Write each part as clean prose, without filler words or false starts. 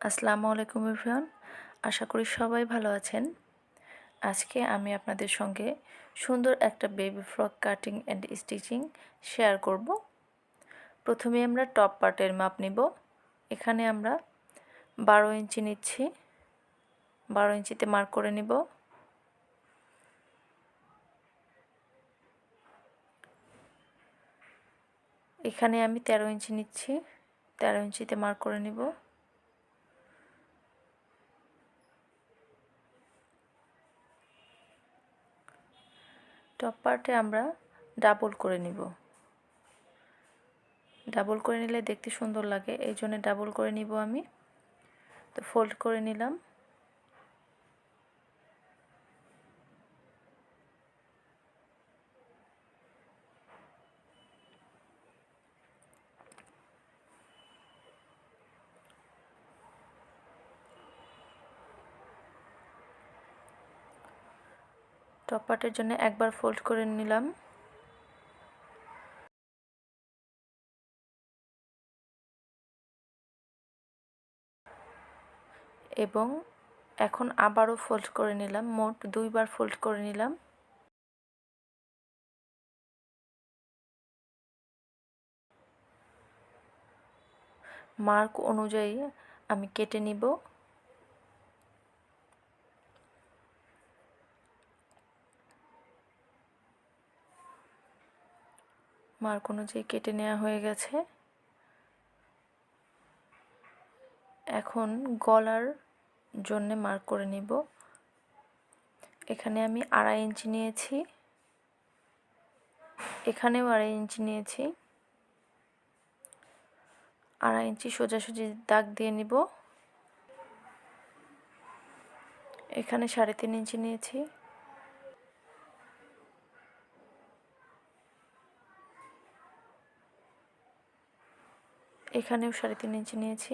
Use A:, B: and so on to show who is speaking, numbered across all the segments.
A: আসসালামু আলাইকুম এভরিওয়ান। আশা করি সবাই ভালো আছেন। আজকে আমি আপনাদের সঙ্গে সুন্দর একটা baby frock cutting and stitching share করব। প্রথমে আমরা টপ পার্টের মাপ নিব। এখানে আমরা 12 ইঞ্চি নিচ্ছি। 12 ইঞ্চিতে মার্ক করে নিব। এখানে আমি 13 ইঞ্চি নিচ্ছি। 13 ইঞ্চিতে মার্ক করে নিব। টপ পার্টে আমরা ডাবল করে নিব। ডাবল করে নিলে দেখতে সুন্দর লাগে, এই জন্য ডাবল করে নিব আমি। তো ফোল্ড করে নিলাম। টপ পার্টের জন্য একবার ফোল্ড করে নিলাম। এবং এখন আবারও ফোল্ড করে নিলাম। মোট 2 বার ফোল্ড করে নিলাম। মার্ক অনুযায়ী আমি কেটে নিব। মার্ক অনুযায়ী কেটে নেওয়া হয়ে গেছে। এখন গলার জন্য মার্ক করে নিব। এখানে আমি 2.5 ইঞ্চি নিয়েছি, এখানেও 2.5 ইঞ্চি নিয়েছি। 2.5 ইঞ্চি সোজাসুজি দাগ দিয়ে নিব। এখানে 3.5 ইঞ্চি নিয়েছি। এখানেও 3.5 ইঞ্চি নিয়েছি।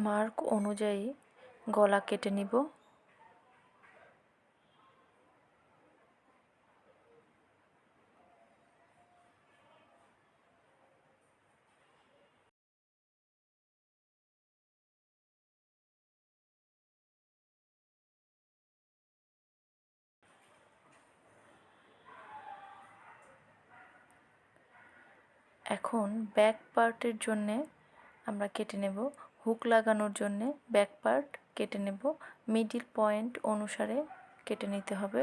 A: মার্ক অনুযায়ী গলা কেটে নিব। এখন ব্যাক পার্টের জন্যে আমরা কেটে নেব। হুক লাগানোর জন্য ব্যাক পার্ট কেটে নেব। মিডল পয়েন্ট অনুসারে কেটে নিতে হবে।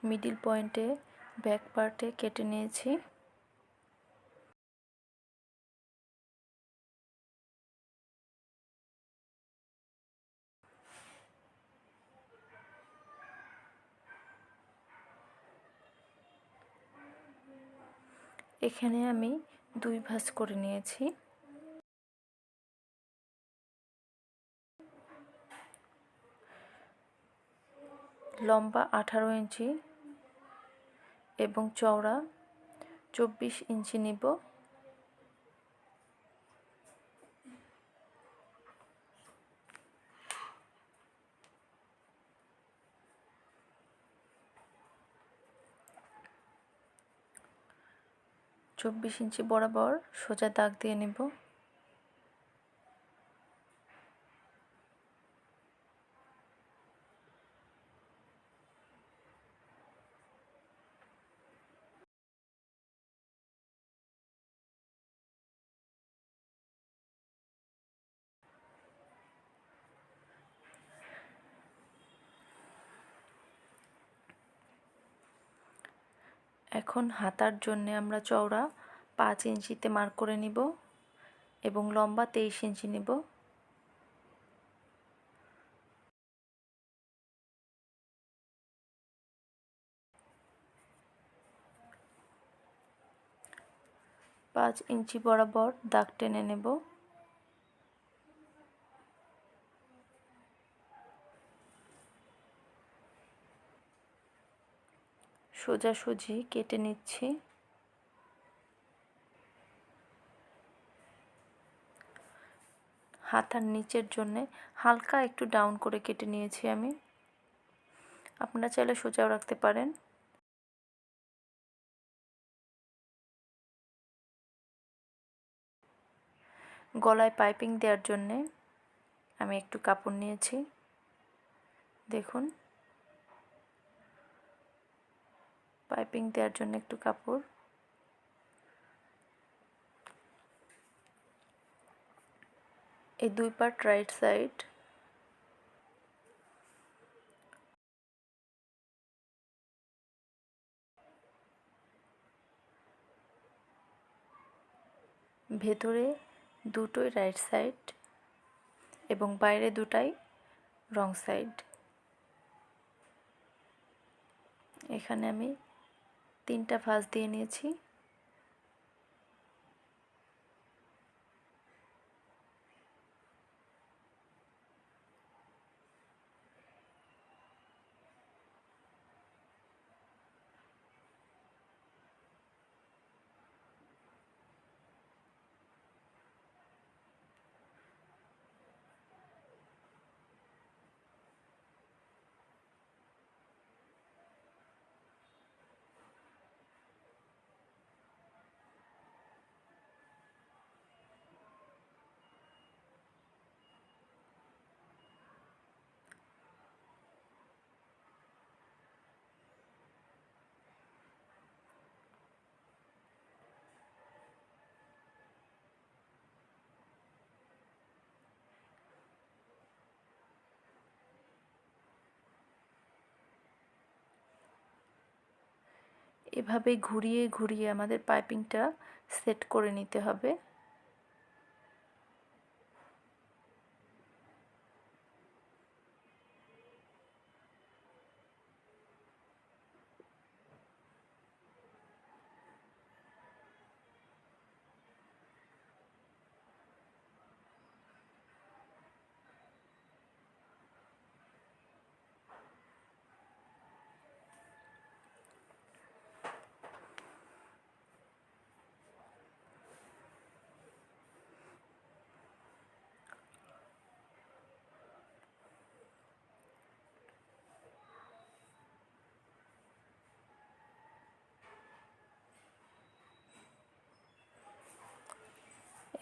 A: মিডল পয়েন্টে ব্যাক পার্টে কেটে নিয়েছি। এখানে আমি 2 ভাঁজ করে নিয়েছি। লম্বা 18 ইঞ্চি এবং চওড়া 24 ইঞ্চি নিব। চব্বিশ ইঞ্চি বরাবর সোজা দাগ দিয়ে নেব। এখন হাতার জন্য আমরা চওড়া 5 ইঞ্চিতে মার্ক করে নিব এবং লম্বা 23 ইঞ্চি নিব। 5 ইঞ্চি বরাবর দাগ টেনে নেব। সোজাসুজি কেটে নিচ্ছি। হাতার নিচের জন্যে হালকা একটু ডাউন করে কেটে নিয়েছি আমি। আপনারা চাইলে সোজাও রাখতে পারেন। গলায় পাইপিং দেওয়ার জন্যে আমি একটু কাপড় নিয়েছি, দেখুন পাইপিং দেওয়ার জন্য একটু কাপড়। এই 2 পার্ট রাইট সাইড। ভেতরে দুটোই রাইট সাইড এবং বাইরে দুটাই রং সাইড। এখানে আমি 3টা ভাঁজ দিয়ে নিয়েছি। এভাবে ঘুরিয়ে ঘুরিয়ে আমাদের পাইপিংটা সেট করে নিতে হবে।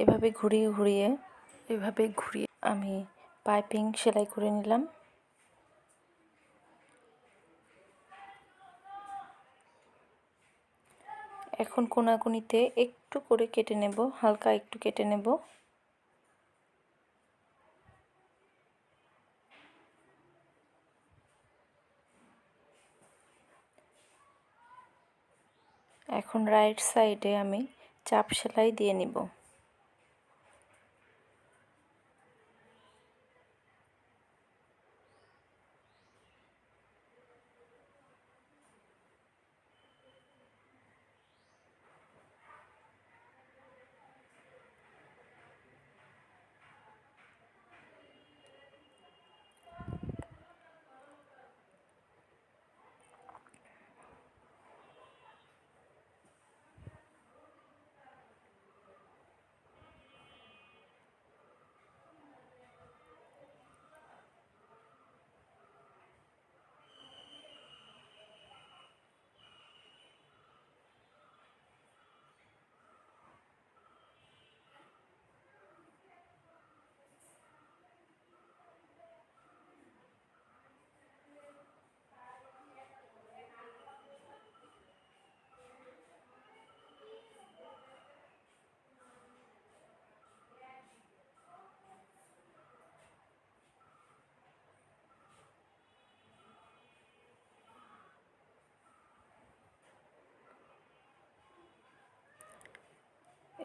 A: এভাবে ঘুরিয়ে আমি পাইপিং সেলাই করে নিলাম। এখন কোনাকুনিতে একটু করে কেটে নেব, হালকা একটু কেটে নেব। এখন রাইট সাইডে আমি চাপ সেলাই দিয়ে নিব।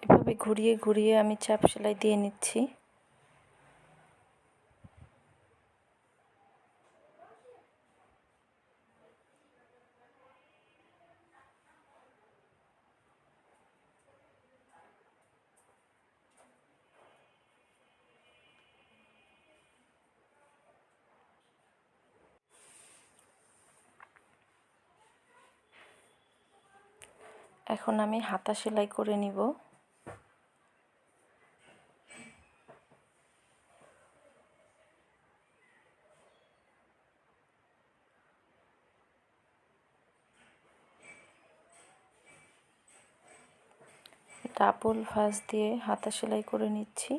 A: এভাবে ঘুরিয়ে ঘুরিয়ে আমি চাপ সেলাই দিয়ে নিচ্ছি। এখন আমি হাতা সেলাই করে নিব। ডাবল ভাঁজ দিয়ে হাতা সেলাই করে নিচ্ছি।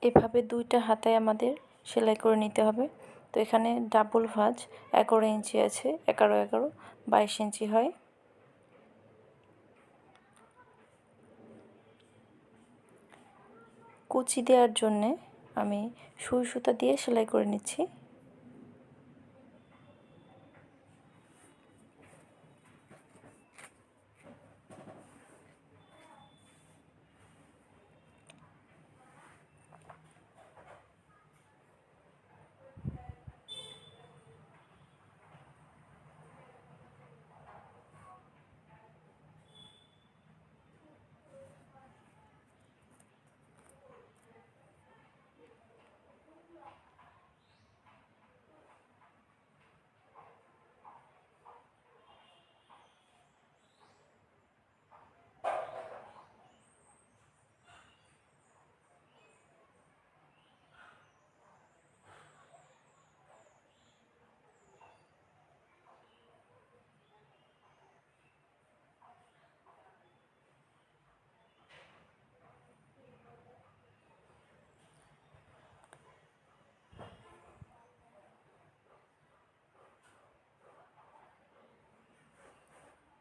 A: এভাবে দুইটা হাতায় আমাদের সেলাই করে নিতে হবে। তো এখানে ডাবল ভাঁজ 11 ইঞ্চি আছে, 11 11 22 ইঞ্চি হয়। কুচি দেওয়ার জন্যে আমি সুই সুতা দিয়ে সেলাই করে নিচ্ছি।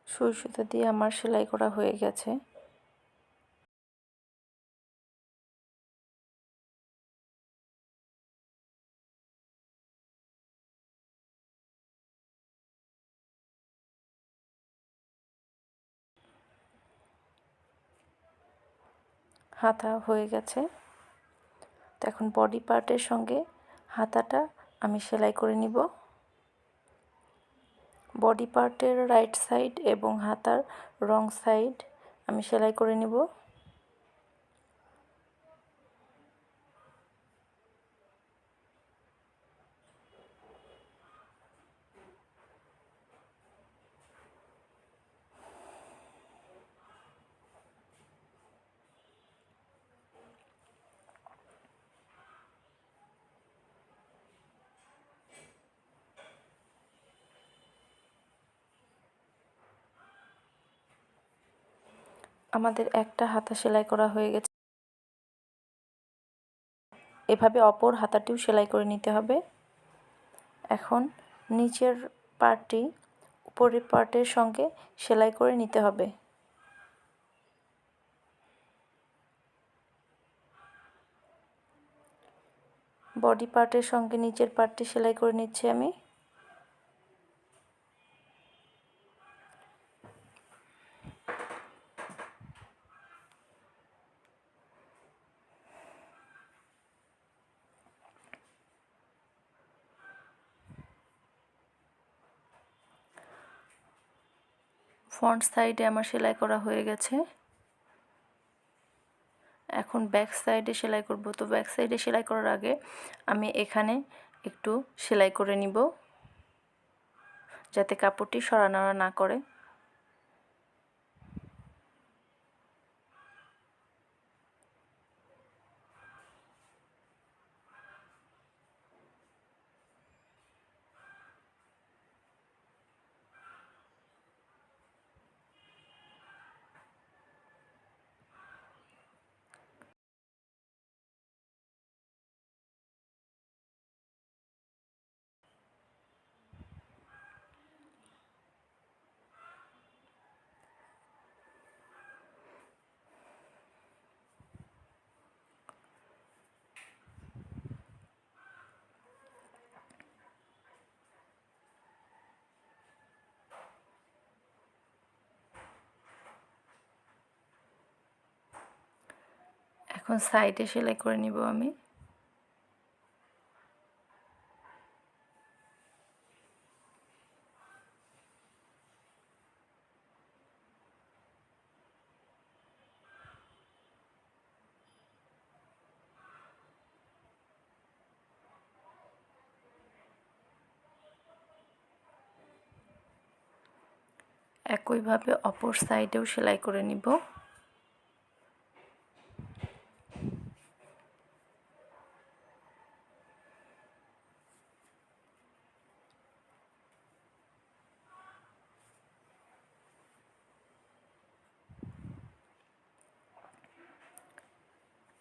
A: সুই সুতা দিয়ে আমার সেলাই করা হয়ে গেছে। হাতা হয়ে গেছে। তো এখন বডি পার্টের সঙ্গে হাতাটা আমি সেলাই করে নিব। বডি পার্টের রাইট সাইড এবং হাতার রং সাইড আমি সেলাই করে নিব। আমাদের একটা হাতা সেলাই করা হয়ে গেছে। এভাবে অপর হাতাটিও সেলাই করে নিতে হবে। এখন নিচের পার্টটি উপরের পার্টের সঙ্গে সেলাই করে নিতে হবে। বডি পার্টের সঙ্গে নিচের পার্টটি সেলাই করে নিচ্ছি আমি। ফ্রন্ট সাইডে আমার সেলাই করা হয়ে গেছে। এখন ব্যাক সাইডে সেলাই করব। তো ব্যাক সাইডে সেলাই করার আগে আমি এখানে একটু সেলাই করে নিব, যাতে কাপড়টি সরানোড়া না করে। এখন সাইডে সেলাই করে নিব আমি। একইভাবে অপর সাইডেও সেলাই করে নিব।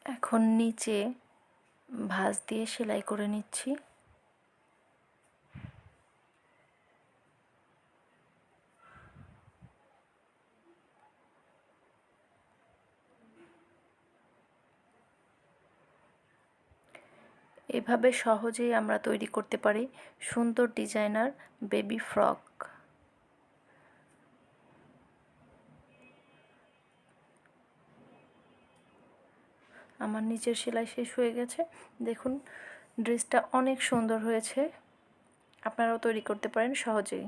A: এখন নিচে ভাঁজ দিয়ে সেলাই করে নিচ্ছি। এভাবে সহজেই আমরা তৈরি করতে পারি সুন্দর ডিজাইনার বেবি ফ্রক। আমার নিচের সেলাই শেষ হয়ে গেছে। দেখুন ড্রেসটা অনেক সুন্দর হয়েছে। আপনারাও তৈরি করতে পারেন সহজেই।